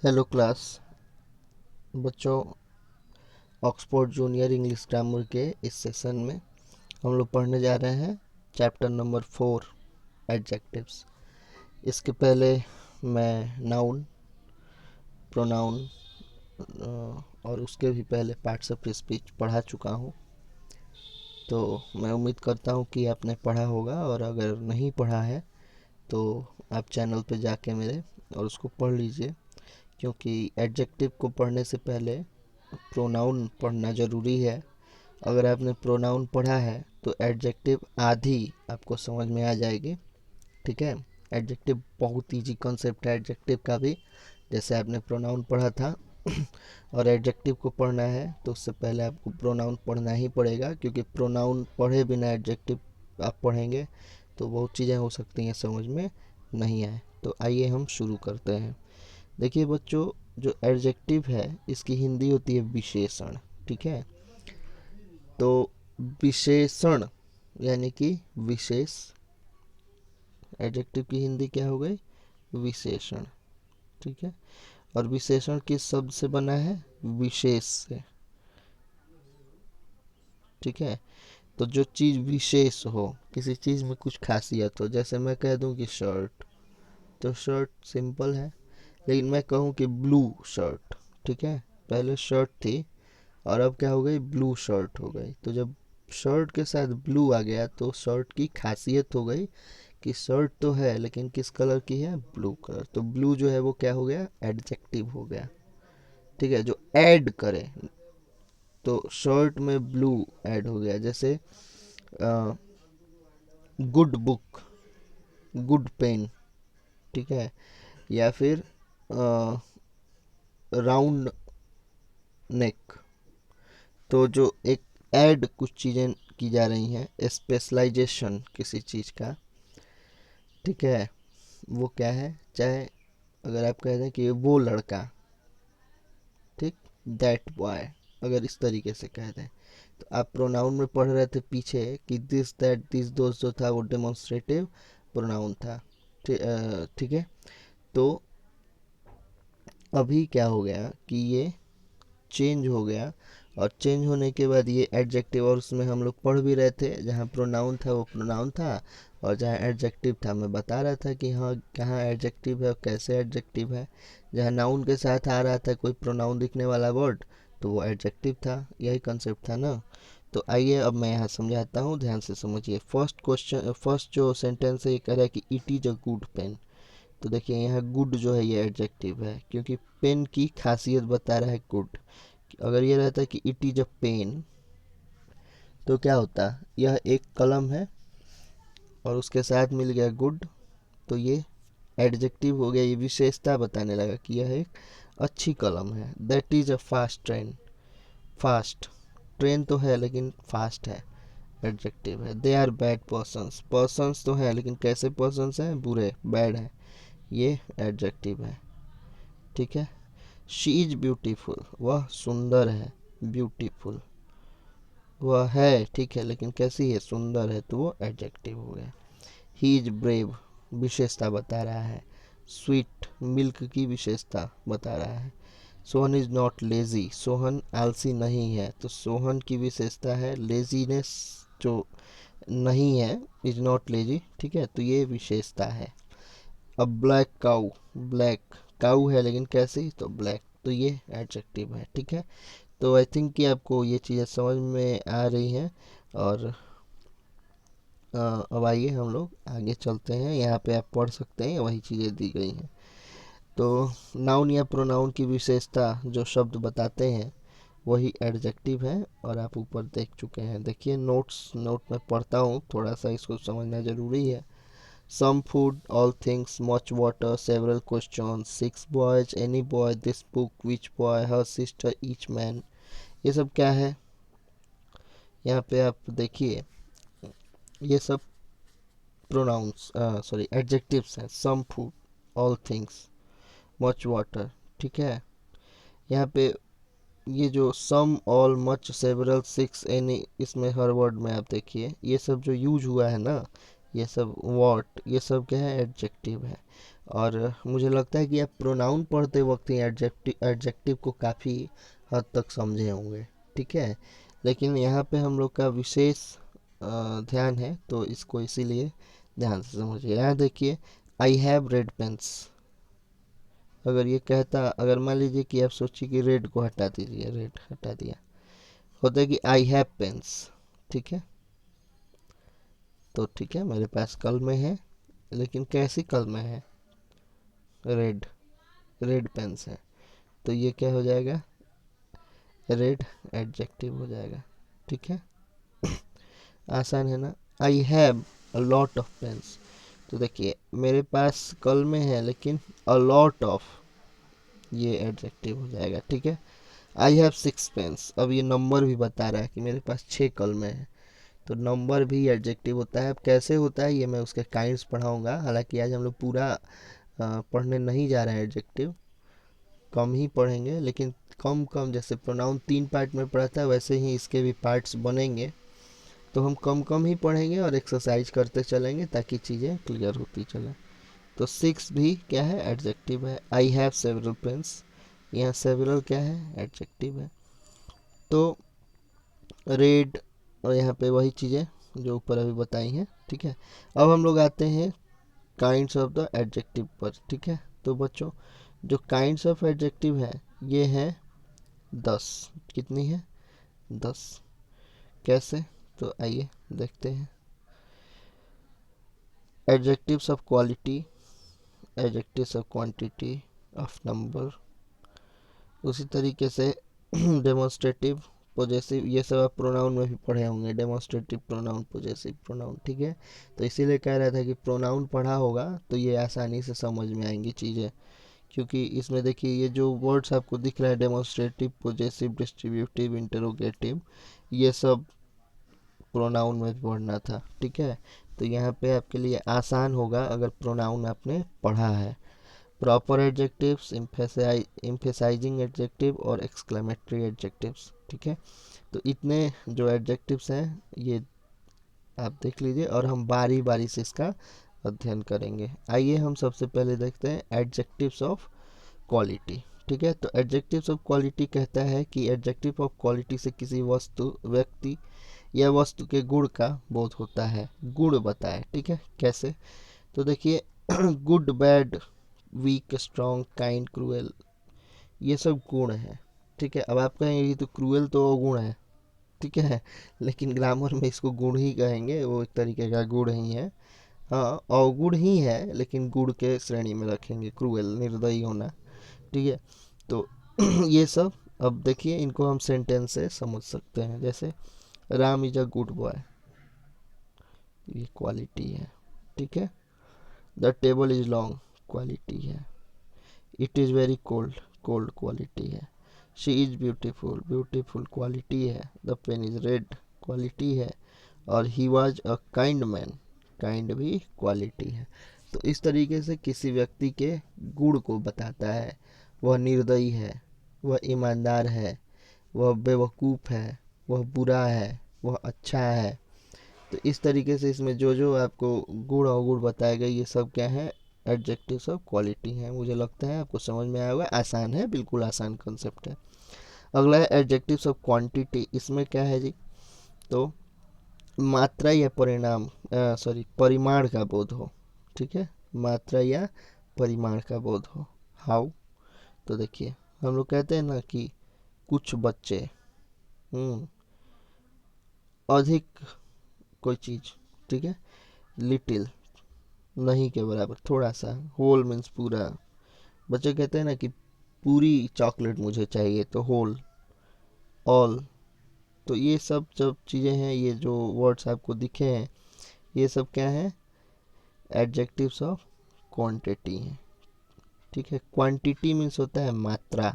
Hello class बच्चों। Oxford junior English grammar के इस सेशन में हम लोग पढ़ने जा रहे हैं चैप्टर नंबर 4 एडजेक्टिव्स। इसके पहले मैं नाउन, प्रोनाउन और उसके भी पहले पार्ट्स ऑफ स्पीच पढ़ा चुका हूँ। तो मैं उम्मीद करता हूँ कि आपने पढ़ा होगा, और अगर नहीं पढ़ा है तो आप चैनल पे जाके मेरे और उसको पढ़ लीजिए, क्योंकि एडजेक्टिव को पढ़ने से पहले प्रोनाउन पढ़ना ज़रूरी है। अगर आपने प्रोनाउन पढ़ा है तो एडजेक्टिव आधी आपको समझ में आ जाएगी। ठीक है, एडजेक्टिव बहुत इजी कॉन्सेप्ट है एडजेक्टिव का भी, जैसे आपने प्रोनाउन पढ़ा था। और एडजेक्टिव को पढ़ना है तो उससे पहले आपको प्रोनाउन पढ़ना ही पड़ेगा, क्योंकि प्रोनाउन पढ़े बिना एडजेक्टिव आप पढ़ेंगे तो बहुत चीज़ें हो सकती हैं समझ में नहीं आए। तो आइए हम शुरू करते हैं। देखिए बच्चों, जो एडजेक्टिव है इसकी हिंदी होती है विशेषण। ठीक है, तो विशेषण यानी कि विशेष, एडजेक्टिव की हिंदी क्या हो गई? विशेषण। ठीक है, और विशेषण किस शब्द से बना है? विशेष से। ठीक है, तो जो चीज़ विशेष हो, किसी चीज़ में कुछ खासियत हो, जैसे मैं कह दूं कि शर्ट, तो शर्ट सिंपल है। लेकिन मैं कहूँ कि ब्लू शर्ट, ठीक है, पहले शर्ट थी और अब क्या हो गई? ब्लू शर्ट हो गई। तो जब शर्ट के साथ ब्लू आ गया तो शर्ट की खासियत हो गई कि शर्ट तो है लेकिन किस कलर की है? Blue colour. तो ब्लू जो है वो क्या हो गया? एडजेक्टिव हो गया। ठीक है, जो ऐड करे, तो शर्ट में ब्लू ऐड हो गया। जैसे गुड बुक, गुड पेन। ठीक है, या फिर राउंड नेक। तो जो एक ऐड कुछ चीज़ें की जा रही हैं, स्पेशलाइजेशन किसी चीज़ का, ठीक है, वो क्या है? चाहे अगर आप कह दें कि वो लड़का, ठीक, दैट बॉय, अगर इस तरीके से कह दें, तो आप प्रोनाउन में पढ़ रहे थे पीछे कि दिस दैट दिस दोस्त जो था वो डेमोन्स्ट्रेटिव प्रोनाउन था। ठीक है, तो अभी क्या हो गया कि ये चेंज हो गया, और चेंज होने के बाद ये एडजेक्टिव, और उसमें हम लोग पढ़ भी रहे थे जहाँ प्रोनाउन था वो प्रोनाउन था, और जहाँ एडजेक्टिव था मैं बता रहा था कि हाँ कहाँ एडजेक्टिव है और कैसे एडजेक्टिव है। जहाँ नाउन के साथ आ रहा था कोई प्रोनाउन दिखने वाला वर्ड तो वो एडजेक्टिव था। यही कंसेप्ट था ना। तो आइए अब मैं यहाँ समझाता हूँ, ध्यान से समझिए। फर्स्ट क्वेश्चन, फर्स्ट जो सेंटेंस है ये कह रहा है कि it is a good pen. तो देखिए यहाँ गुड जो है ये एडजेक्टिव है, क्योंकि पेन की खासियत बता रहा है गुड। अगर ये रहता कि इट इज अ पेन तो क्या होता? यह एक कलम है और उसके साथ मिल गया गुड, तो ये एडजेक्टिव हो गया। ये विशेषता बताने लगा कि यह एक अच्छी कलम है। That is a fast train. Fast train तो है लेकिन फास्ट है, एडजेक्टिव है। They are bad persons, persons तो है लेकिन कैसे पर्सन्स हैं? बुरे, बैड हैं, ये एडजेक्टिव है। ठीक है, शी इज ब्यूटीफुल, वह सुंदर है। ब्यूटीफुल वह है, ठीक है, लेकिन कैसी है? सुंदर है, तो वो एडजेक्टिव हो गया। ही इज ब्रेव, विशेषता बता रहा है। स्वीट, मिल्क की विशेषता बता रहा है। Sohan is not lazy, Sohan आलसी नहीं है, तो सोहन की विशेषता है लेजीनेस, जो नहीं है, इज नॉट लेजी। ठीक है, तो ये विशेषता है। अब ब्लैक काऊ, ब्लैक काऊ है लेकिन कैसी? तो ब्लैक, तो ये एडजेक्टिव है। ठीक है, तो आई थिंक कि आपको ये चीज़ें समझ में आ रही हैं। और अब आइए हम लोग आगे चलते हैं। यहाँ पे आप पढ़ सकते हैं, वही चीज़ें दी गई हैं। तो नाउन या प्रोनाउन की विशेषता जो शब्द बताते हैं वही एडजेक्टिव है, और आप ऊपर देख चुके हैं। देखिए नोट में पढ़ता हूँ, थोड़ा सा इसको समझना ज़रूरी है। Some food, all things, much water, several question, six boys, any boy, this book, which boy, her sister, each man, ये सब क्या है? यहाँ पे आप देखिए, ये सब प्रोनाउंस, सॉरी एडजेक्टिव्स हैं। Some food, all things, much water. ठीक है, यहाँ पे ये जो some, all, much, several, six, any, इसमें हर वर्ड में आप देखिए ये सब जो यूज हुआ है ना, ये सब व्हाट, ये सब क्या है? एडजेक्टिव है। और मुझे लगता है कि आप प्रोनाउन पढ़ते वक्त ही एडजेक्टिव को काफ़ी हद तक समझे होंगे, ठीक है। लेकिन यहाँ पे हम लोग का विशेष ध्यान है, तो इसको इसीलिए ध्यान से समझिए। यहाँ देखिए, आई हैव रेड पेन्स। अगर ये कहता, अगर मान लीजिए कि आप सोचिए कि रेड को हटा दीजिए, रेड हटा दिया, होता है कि आई हैव पेन्स, ठीक है। तो ठीक है, मेरे पास कलमें है, लेकिन कैसी कलमें है? रेड, रेड पेन्स है। तो ये क्या हो जाएगा? रेड एडजेक्टिव हो जाएगा, ठीक है। आसान है ना। I have a lot of pens, तो देखिए मेरे पास कलमें है, लेकिन अ लॉट ऑफ, ये एडजेक्टिव हो जाएगा, ठीक है। आई हैव 6 पेन्स, अब ये नंबर भी बता रहा है कि मेरे पास 6 कलमें हैं, तो नंबर भी एडजेक्टिव होता है। अब कैसे होता है ये मैं उसके काइंड्स पढ़ाऊंगा, हालांकि आज हम लोग पूरा पढ़ने नहीं जा रहे हैं एडजेक्टिव, कम ही पढ़ेंगे, लेकिन कम कम, जैसे प्रोनाउन 3 पार्ट में पढ़ा था, वैसे ही इसके भी पार्ट्स बनेंगे, तो हम कम कम ही पढ़ेंगे और एक्सरसाइज करते चलेंगे ताकि चीज़ें क्लियर होती चलें। तो 6 भी क्या है? एडजेक्टिव है। आई हैव सेवरल पेन्स, यहाँ सेवरल क्या है? एडजेक्टिव है। तो रेड, और यहाँ पे वही चीज़ें जो ऊपर अभी बताई हैं, ठीक है। अब हम लोग आते हैं काइंड्स ऑफ द एडजेक्टिव पर, ठीक है। तो बच्चों, जो काइंड्स ऑफ एडजेक्टिव है ये है 10। कितनी है? 10। कैसे? तो आइए देखते हैं। Adjectives of quality, adjectives of quantity, of number, उसी तरीके से डेमोन्स्ट्रेटिव, पोजेसिव, ये सब आप प्रोनाउन में भी पढ़े होंगे, डेमोन्स्ट्रेटिव प्रोनाउन, पोजेसिव प्रोनाउन, ठीक है। तो इसीलिए कह रहा था कि प्रोनाउन पढ़ा होगा तो ये आसानी से समझ में आएंगी चीज़ें, क्योंकि इसमें देखिए ये जो वर्ड्स आपको दिख रहा है, डेमोन्स्ट्रेटिव, पोजेसिव, डिस्ट्रीब्यूटिव, इंटरोगेटिव, ये सब प्रोनाउन में भी पढ़ना था, ठीक है। तो यहाँ पे आपके लिए आसान होगा अगर प्रोनाउन आपने पढ़ा है। प्रॉपर एडजेक्टिव्स, एम्फेसाइजिंग एडजेक्टिव और एक्सक्लेमेटरी एडजेक्टिव्स, ठीक है। तो इतने जो एडजेक्टिव्स हैं ये आप देख लीजिए, और हम बारी बारी से इसका अध्ययन करेंगे। आइए हम सबसे पहले देखते हैं एडजेक्टिव्स ऑफ क्वालिटी, ठीक है। तो एडजेक्टिव्स ऑफ क्वालिटी कहता है कि एडजेक्टिव ऑफ क्वालिटी से किसी वस्तु, व्यक्ति या वस्तु के गुण का बोध होता है। गुण बताए, ठीक है। कैसे? तो देखिए good, bad, weak, strong, kind, cruel, ये सब गुण हैं, ठीक है। अब आप कहेंगे ये तो क्रूएल तो अवगुण है, ठीक है, लेकिन ग्रामर में इसको गुण ही कहेंगे, वो एक तरीके का गुण ही है। हाँ, अवगुण ही है, लेकिन गुण के श्रेणी में रखेंगे, क्रूएल, निर्दयी होना, ठीक है। तो ये सब, अब देखिए इनको हम सेंटेंस से समझ सकते हैं। जैसे Ram is a good boy, ये क्वालिटी है, ठीक है। The table is long, quality है। It is very cold, cold quality है। She is beautiful, beautiful quality है। The pen is red, quality है। और he was a kind man, kind भी क्वालिटी है। तो इस तरीके से किसी व्यक्ति के गुण को बताता है। वह निर्दयी है, वह ईमानदार है, वह बेवकूफ़ है, वह बुरा है, वह अच्छा है। तो इस तरीके से इसमें जो जो आपको गुण अवगुण बताए गए, ये सब क्या है? एडजेक्टिव्स ऑफ क्वालिटी है। मुझे लगता है आपको समझ में आया होगा, आसान है, बिल्कुल आसान कंसेप्ट है। अगला है एडजेक्टिव्स ऑफ क्वांटिटी। इसमें क्या है जी? तो मात्रा या परिणाम, सॉरी, परिमाण का बोध हो, ठीक है। मात्रा या परिमाण का बोध हो। हाउ? तो देखिए हम लोग कहते हैं ना कि कुछ बच्चे, अधिक कोई चीज़, ठीक है। लिटिल, नहीं के बराबर, थोड़ा सा। होल मीन्स पूरा। बच्चे कहते हैं ना कि पूरी चॉकलेट मुझे चाहिए, तो होल, ऑल। तो ये सब जब चीज़ें हैं, ये जो वर्ड्स आपको दिखे हैं, ये सब क्या है? एडजेक्टिव्स ऑफ क्वांटिटी हैं, ठीक है। क्वांटिटी मीन्स होता है मात्रा,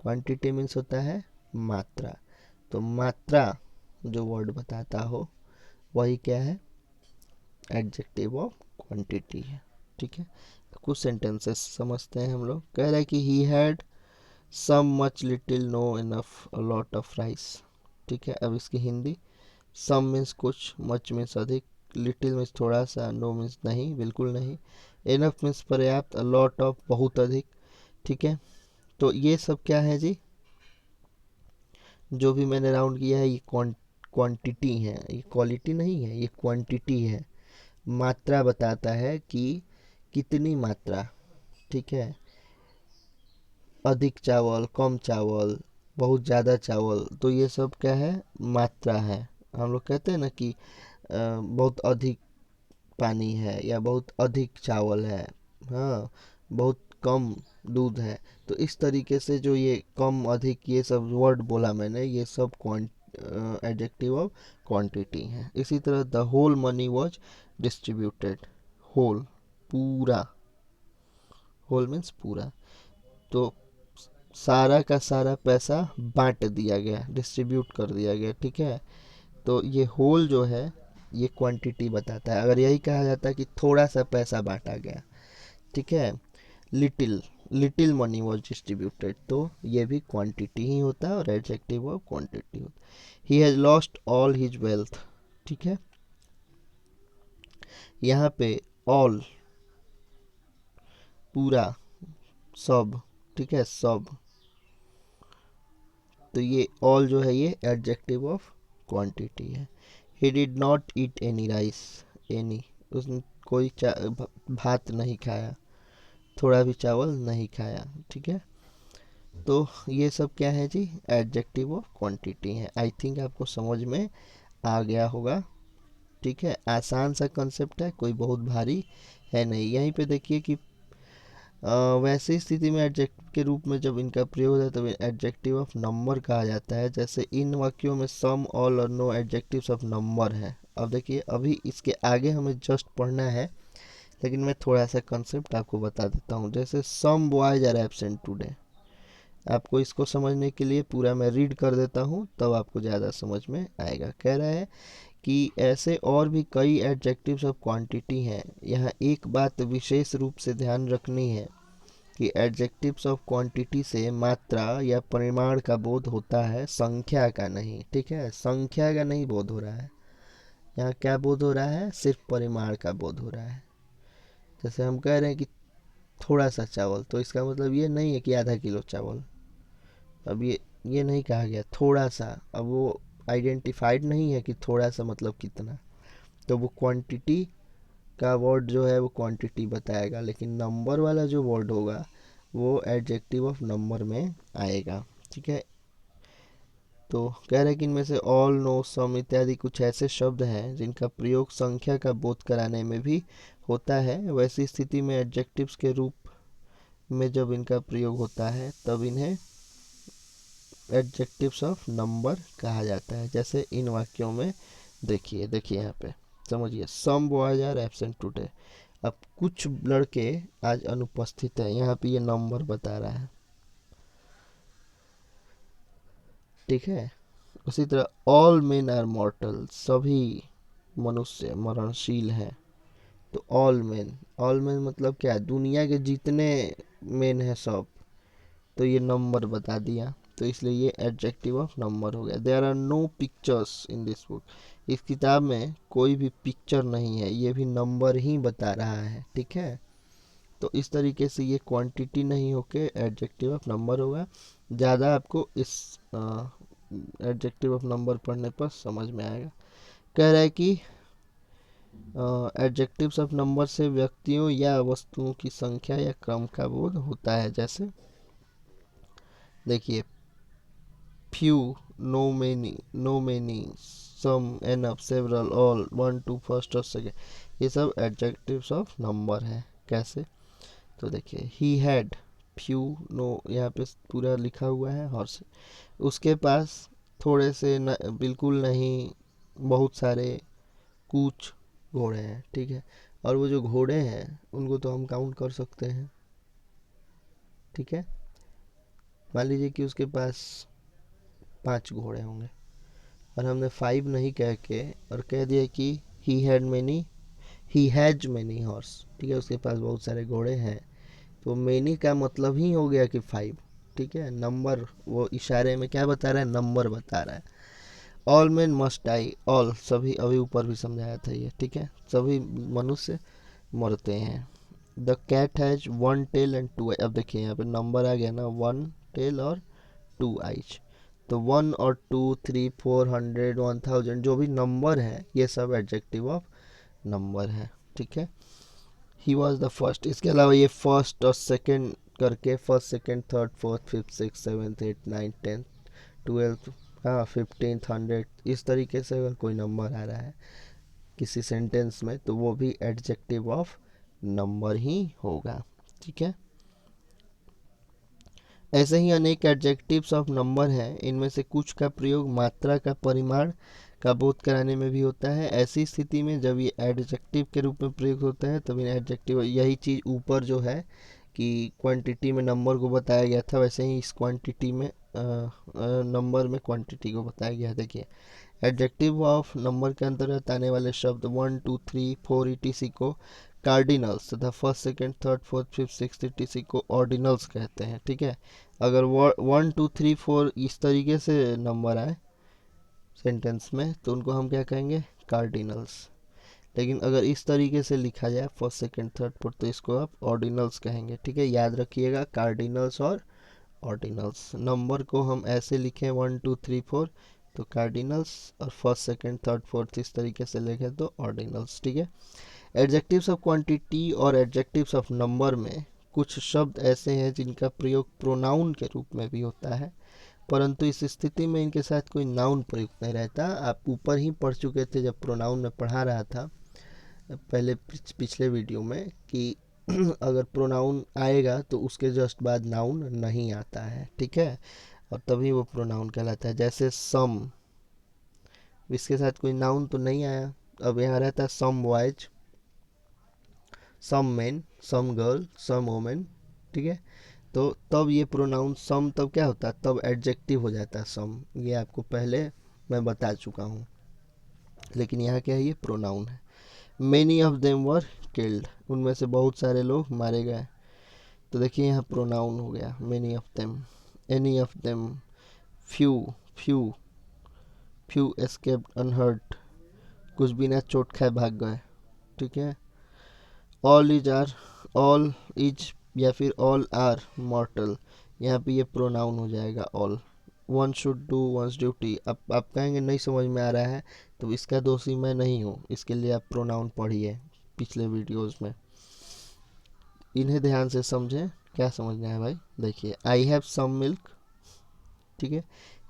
क्वांटिटी मीन्स होता है मात्रा। तो मात्रा जो वर्ड बताता हो वही क्या है? एडजेक्टिव ऑफ क्वांटिटी है, ठीक है। तो कुछ सेंटेंसेस समझते हैं हम लोग। कह रहा है कि he had some, much, little, no, enough, a lot of rice, ठीक है। अब इसकी हिंदी। सम मीन्स कुछ, मच मीन्स अधिक, लिटिल मीन्स थोड़ा सा, नो मीन्स नहीं, बिल्कुल नहीं, एनफ मीन्स पर्याप्त, लॉट ऑफ बहुत अधिक, ठीक है। तो ये सब क्या है जी, जो भी मैंने राउंड किया है ये क्वांटिटी है, ये क्वालिटी नहीं है, ये क्वांटिटी है। मात्रा बताता है कि कितनी मात्रा, ठीक है। अधिक चावल, कम चावल, बहुत ज़्यादा चावल, तो ये सब क्या है, मात्रा है। हम लोग कहते हैं ना कि बहुत अधिक पानी है या बहुत अधिक चावल है, हाँ, बहुत कम दूध है। तो इस तरीके से जो ये कम अधिक ये सब वर्ड बोला मैंने, ये सब एडजेक्टिव ऑफ क्वांटिटी है। इसी तरह the whole money was distributed, whole पूरा, होल मीन्स पूरा, तो सारा का सारा पैसा बांट दिया गया, डिस्ट्रीब्यूट कर दिया गया, ठीक है। तो ये होल जो है ये क्वांटिटी बताता है। अगर यही कहा जाता है कि थोड़ा सा पैसा बांटा गया, ठीक है, little, little money was distributed, तो ये भी क्वांटिटी ही होता है और एडजेक्टिव ऑफ क्वांटिटी होता है। He has lost all his wealth, ठीक है। यहाँ पे ऑल पूरा, सब, ठीक है, सब, तो ये ऑल जो है ये एडजेक्टिव ऑफ क्वांटिटी है। He did not eat any rice, any, उसने कोई भात नहीं खाया, थोड़ा भी चावल नहीं खाया, ठीक है। तो ये सब क्या है जी, एडजेक्टिव ऑफ क्वांटिटी है। आई थिंक आपको समझ में आ गया होगा, ठीक है। आसान सा कंसेप्ट है, कोई बहुत भारी है नहीं। यहीं पे देखिए कि वैसी स्थिति में एडजेक्टिव के रूप में जब इनका प्रयोग होता है तब एडजेक्टिव ऑफ नंबर कहा जाता है। जैसे इन वाक्यों में सम, ऑल और नो एडजेक्टिव्स ऑफ नंबर है। अब देखिए, अभी इसके आगे हमें जस्ट पढ़ना है, लेकिन मैं थोड़ा सा कंसेप्ट आपको बता देता हूँ। जैसे some boys are absent today, आपको इसको समझने के लिए पूरा मैं रीड कर देता हूँ, तब आपको ज़्यादा समझ में आएगा। कह रहा है कि ऐसे और भी कई एडजेक्टिव्स ऑफ क्वांटिटी हैं। यहाँ एक बात विशेष रूप से ध्यान रखनी है कि एडजेक्टिव्स ऑफ क्वांटिटी से मात्रा या परिमाण का बोध होता है, संख्या का नहीं, ठीक है। संख्या का नहीं बोध हो रहा है यहाँ, क्या बोध हो रहा है, सिर्फ परिमाण का बोध हो रहा है। जैसे हम कह रहे हैं कि थोड़ा सा चावल, तो इसका मतलब ये नहीं है कि आधा किलो चावल। अब ये नहीं कहा गया थोड़ा सा, अब वो आइडेंटिफाइड नहीं है कि थोड़ा सा मतलब कितना, तो वो क्वांटिटी का वर्ड जो है वो क्वांटिटी बताएगा, लेकिन नंबर वाला जो वर्ड होगा वो एडजेक्टिव ऑफ नंबर में आएगा, ठीक है। तो कह रहे हैं कि इनमें से ऑल, नो, सम इत्यादि कुछ ऐसे शब्द हैं जिनका प्रयोग संख्या का बोध कराने में भी होता है। वैसी स्थिति में एडजेक्टिव्स के रूप में जब इनका प्रयोग होता है तब इन्हें एडजेक्टिव्स ऑफ नंबर कहा जाता है। जैसे इन वाक्यों में देखिए, देखिए यहाँ पे समझिए, some boys are absent today, अब कुछ लड़के आज अनुपस्थित हैं, यहाँ पे ये नंबर बता रहा है, ठीक है। उसी तरह ऑल मेन आर मॉर्टल, सभी मनुष्य मरणशील हैं। तो ऑल मेन मतलब क्या, दुनिया के जितने मेन है सब, तो ये नंबर बता दिया, तो इसलिए ये एडजेक्टिव ऑफ नंबर हो गया। There are no pictures in this book, इस किताब में कोई भी पिक्चर नहीं है, ये भी नंबर ही बता रहा है, ठीक है। तो इस तरीके से ये क्वांटिटी नहीं होके एडजेक्टिव ऑफ नंबर होगा। ज़्यादा आपको इस एडजेक्टिव ऑफ नंबर पढ़ने पर समझ में आएगा। कह रहा है कि एडजेक्टिव्स ऑफ नंबर से व्यक्तियों या वस्तुओं की संख्या या क्रम का बोध होता है। जैसे देखिए, few, no many, some, enough, several, all, one, two, first और सेकेंड, ये सब एडजेक्टिव्स ऑफ नंबर है। कैसे, तो देखिए, ही हैड, फ्यू, नो, यहाँ पे पूरा लिखा हुआ है हॉर्स, उसके पास थोड़े से न, बिल्कुल नहीं, बहुत सारे, कुछ घोड़े हैं, ठीक है। और वो जो घोड़े हैं उनको तो हम काउंट कर सकते हैं, ठीक है। मान लीजिए कि उसके पास 5 घोड़े होंगे और हमने 5 नहीं कह के और कह दिया कि ही हैज मैनी हॉर्स, ठीक है, उसके पास बहुत सारे घोड़े हैं, तो मैनी का मतलब ही हो गया कि 5, ठीक है। नंबर वो इशारे में क्या बता रहा है, नंबर बता रहा है। All man must die, all सभी, अभी ऊपर भी समझाया था ये, ठीक है, सभी मनुष्य मरते हैं। The cat has 1 tail and 2 eye. अब देखिए यहाँ पे नंबर आ गया ना, 1 टेल और 2 आइज। तो 1 और 2, 3, 400, 1000 जो भी नंबर है ये सब एडजेक्टिव ऑफ नंबर है। ठीक है, ही वॉज द फर्स्ट। इसके अलावा ये फर्स्ट और सेकेंड करके first, second, third, fourth, fifth, six, seventh, eight, ninth, tenth, twelfth, हाँ 15th, 100, इस तरीके से अगर कोई नंबर आ रहा है किसी सेंटेंस में तो वो भी एडजेक्टिव ऑफ नंबर ही होगा। ठीक है, ऐसे ही अनेक एडजेक्टिव्स ऑफ नंबर हैं। इनमें से कुछ का प्रयोग मात्रा का परिमाण का बोध कराने में भी होता है। ऐसी स्थिति में जब ये एडजेक्टिव के रूप में प्रयोग होता है तब इन एडजेक्टिव, यही चीज़ ऊपर जो है कि क्वांटिटी में नंबर को बताया गया था, वैसे ही इस क्वांटिटी में नंबर में क्वांटिटी को बताया गया है। देखिए, एडजेक्टिव ऑफ नंबर के अंतर्गत आने वाले शब्द 1, 2, 3, 4 etc को कार्डिनल्स तथा first, second, third, fourth, fifth, six etc को ऑर्डिनल्स कहते हैं। ठीक है, अगर 1, 2, 3, 4 इस तरीके से नंबर आए सेंटेंस में तो उनको हम क्या कहेंगे, कार्डिनल्स। लेकिन अगर इस तरीके से लिखा जाए फर्स्ट, सेकेंड, थर्ड, फोर्थ तो इसको आप ऑर्डिनल्स कहेंगे। ठीक है, याद रखिएगा कार्डिनल्स और ऑर्डिनल्स। नंबर को हम ऐसे लिखें 1, 2, 3, 4 तो कार्डिनल्स, और फर्स्ट, सेकेंड, थर्ड, फोर्थ इस तरीके से लिखें तो ऑर्डिनल्स। ठीक है, एडजेक्टिव्स ऑफ क्वांटिटी और एडजेक्टिव्स ऑफ नंबर में कुछ शब्द ऐसे हैं जिनका प्रयोग प्रोनाउन के रूप में भी होता है, परंतु इस स्थिति में इनके साथ कोई नाउन प्रयुक्त नहीं रहता। आप ऊपर ही पढ़ चुके थे जब प्रोनाउन में पढ़ा रहा था पहले पिछले वीडियो में कि अगर प्रोनाउन आएगा तो उसके जस्ट बाद नाउन नहीं आता है। ठीक है, और तभी वो प्रोनाउन कहलाता है। जैसे सम, इसके साथ कोई नाउन तो नहीं आया, अब यहाँ रहता है सम बॉयज, सम मैन, सम गर्ल, सम वोमेन। ठीक है, तो तब ये प्रोनाउन सम तब क्या होता है, तब एडजेक्टिव हो जाता है सम। ये आपको पहले मैं बता चुका हूँ, लेकिन यहाँ क्या है, ये प्रोनाउन है। Many of them were killed, उनमें से बहुत सारे लोग मारे गए। तो देखिए यहाँ प्रोनाउन हो गया many of them, any of them, few, few, few escaped unhurt, कुछ बिना चोट खाए भाग गए। ठीक है, all is are, all is या फिर ऑल आर मॉर्टल, यहाँ पे ये प्रोनाउन हो जाएगा all. One should do once duty, अब आप कहेंगे नहीं समझ में आ रहा है, तो इसका दोषी मैं नहीं हूँ, इसके लिए आप प्रोनाउन पढ़िए पिछले वीडियोस में, इन्हें ध्यान से समझें। क्या समझना है भाई, देखिए आई हैव सम मिल्क। ठीक है,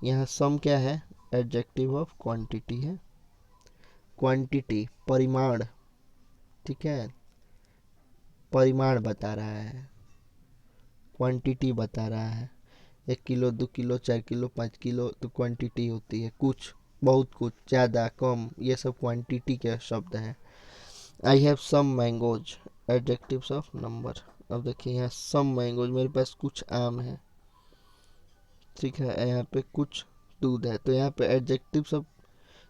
यहाँ सम क्या है, एडजेक्टिव ऑफ क्वांटिटी है, क्वांटिटी परिमाण। ठीक है, परिमाण बता रहा है, क्वांटिटी बता रहा है। 1 किलो, 2 किलो, 4 किलो, 5 किलो तो क्वांटिटी होती है, कुछ, बहुत कुछ, ज़्यादा, कम, ये सब क्वांटिटी के शब्द हैं। I have some mangoes, adjectives of number. अब देखिए यहाँ सम मैंगोज, मेरे पास कुछ आम है। ठीक है, यहाँ पे कुछ दूध है, तो यहाँ पे एडजेक्टिव सब,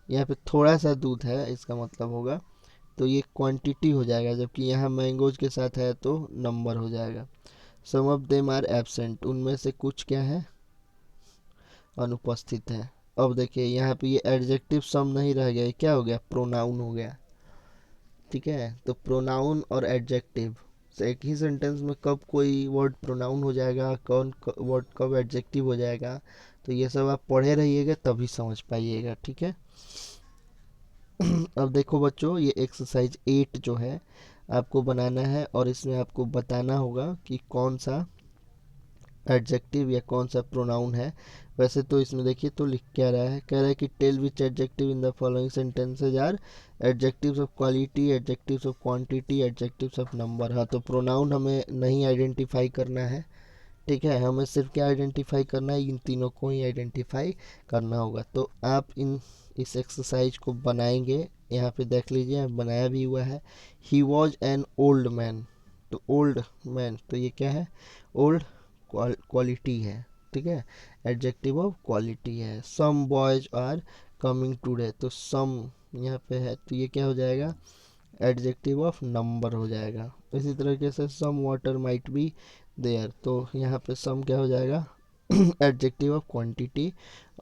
यहाँ पे थोड़ा सा दूध है इसका मतलब होगा, तो ये क्वांटिटी हो जाएगा, जबकि यहाँ मैंगोज के साथ है तो नंबर हो जाएगा। सम ऑफ देम आर एब्सेंट, उनमें से कुछ क्या है, अनुपस्थित है। अब देखिए यहाँ पे ये एडजेक्टिव सम नहीं रह गया, क्या हो गया, प्रोनाउन हो गया। ठीक है, तो प्रोनाउन और एडजेक्टिव एक ही सेंटेंस में कब कोई वर्ड प्रोनाउन हो जाएगा, कौन वर्ड कब एडजेक्टिव हो जाएगा, तो ये सब आप पढ़े रहिएगा तभी समझ पाइएगा। ठीक है, अब देखो बच्चों, ये एक्सरसाइज 8 जो है आपको बनाना है, और इसमें आपको बताना होगा कि कौन सा एडजेक्टिव या कौन सा प्रोनाउन है। वैसे तो इसमें देखिए तो लिख क्या रहा है, कह रहा है कि tell which adjective in the following sentences are adjectives of quality, adjectives of quantity, adjectives of number. हाँ, तो प्रोनाउन हमें नहीं आइडेंटिफाई करना है। ठीक है, हमें सिर्फ क्या आइडेंटिफाई करना है, इन तीनों को ही आइडेंटिफाई करना होगा। तो आप इस एक्सरसाइज को बनाएंगे, यहाँ पे देख लीजिए बनाया भी हुआ है। He was an old man, तो ओल्ड मैन तो ये क्या है, ओल्ड क्वालिटी है। ठीक है, एडजेक्टिव ऑफ क्वालिटी है। Some boys are coming today, तो सम यहाँ पे है तो ये क्या हो जाएगा, एडजेक्टिव ऑफ नंबर हो जाएगा। इसी तरीके से some water might be there, तो यहाँ पे सम क्या हो जाएगा, एडजेक्टिव ऑफ क्वांटिटी।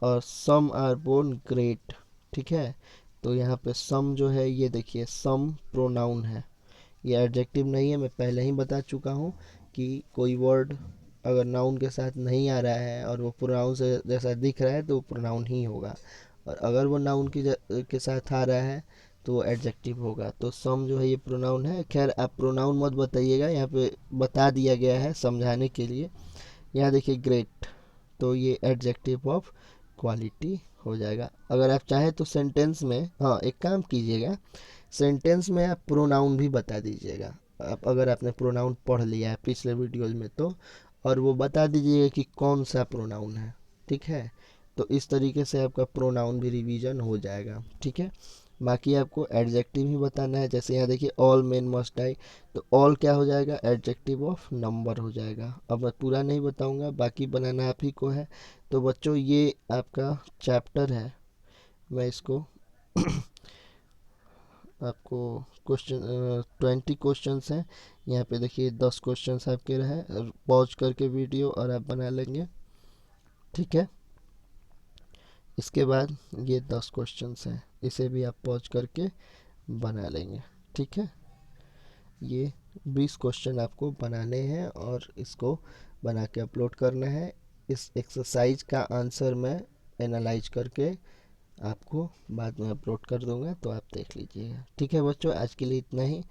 और सम आर बोर्न ग्रेट। ठीक है, तो यहाँ पे सम जो है ये देखिए सम प्रोनाउन है, ये एडजेक्टिव नहीं है, मैं पहले ही बता चुका हूँ कि कोई वर्ड अगर नाउन के साथ नहीं आ रहा है और वो प्रोनाउन से जैसा दिख रहा है तो वो प्रोनाउन ही होगा, और अगर वो नाउन के साथ आ रहा है तो वो एडजेक्टिव होगा। तो सम जो है ये प्रोनाउन है। खैर आप प्रोनाउन मत बताइएगा, यहाँ पे बता दिया गया है समझाने के लिए। यहाँ देखिए ग्रेट, तो ये एडजेक्टिव ऑफ क्वालिटी हो जाएगा। अगर आप चाहें तो सेंटेंस में, हाँ एक काम कीजिएगा, सेंटेंस में आप प्रोनाउन भी बता दीजिएगा। आप अगर आपने प्रोनाउन पढ़ लिया है पिछले वीडियोज में तो, और वो बता दीजिएगा कि कौन सा प्रोनाउन है, ठीक है। तो इस तरीके से आपका प्रोनाउन भी रिवीजन हो जाएगा, ठीक है। बाकी आपको एडजेक्टिव ही बताना है। जैसे यहाँ देखिए ऑल मेन मस्ट डाई, तो ऑल क्या हो जाएगा, एडजेक्टिव ऑफ नंबर हो जाएगा। अब मैं पूरा नहीं बताऊंगा, बाकी बनाना आप ही को है। तो बच्चों ये आपका चैप्टर है, मैं इसको आपको क्वेश्चन 20 क्वेश्चंस हैं यहाँ पे, देखिए 10 क्वेश्चंस आपके रहे, पॉज करके वीडियो और आप बना लेंगे, ठीक है। इसके बाद ये 10 क्वेश्चंस हैं, इसे भी आप पॉज करके बना लेंगे, ठीक है। ये 20 क्वेश्चन आपको बनाने हैं और इसको बना के अपलोड करना है। इस एक्सरसाइज का आंसर मैं एनालाइज करके आपको बाद में अपलोड कर दूंगा, तो आप देख लीजिएगा, ठीक है बच्चों। आज के लिए इतना ही।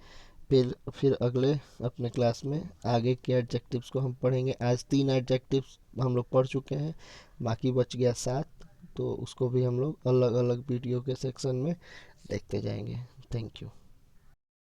फिर अगले अपने क्लास में आगे के एडजेक्टिव्स को हम पढ़ेंगे। आज 3 एडजेक्टिव्स हम लोग पढ़ चुके हैं, बाकी बच गया 7, तो उसको भी हम लोग अलग अलग वीडियो के सेक्शन में देखते जाएंगे। Thank you.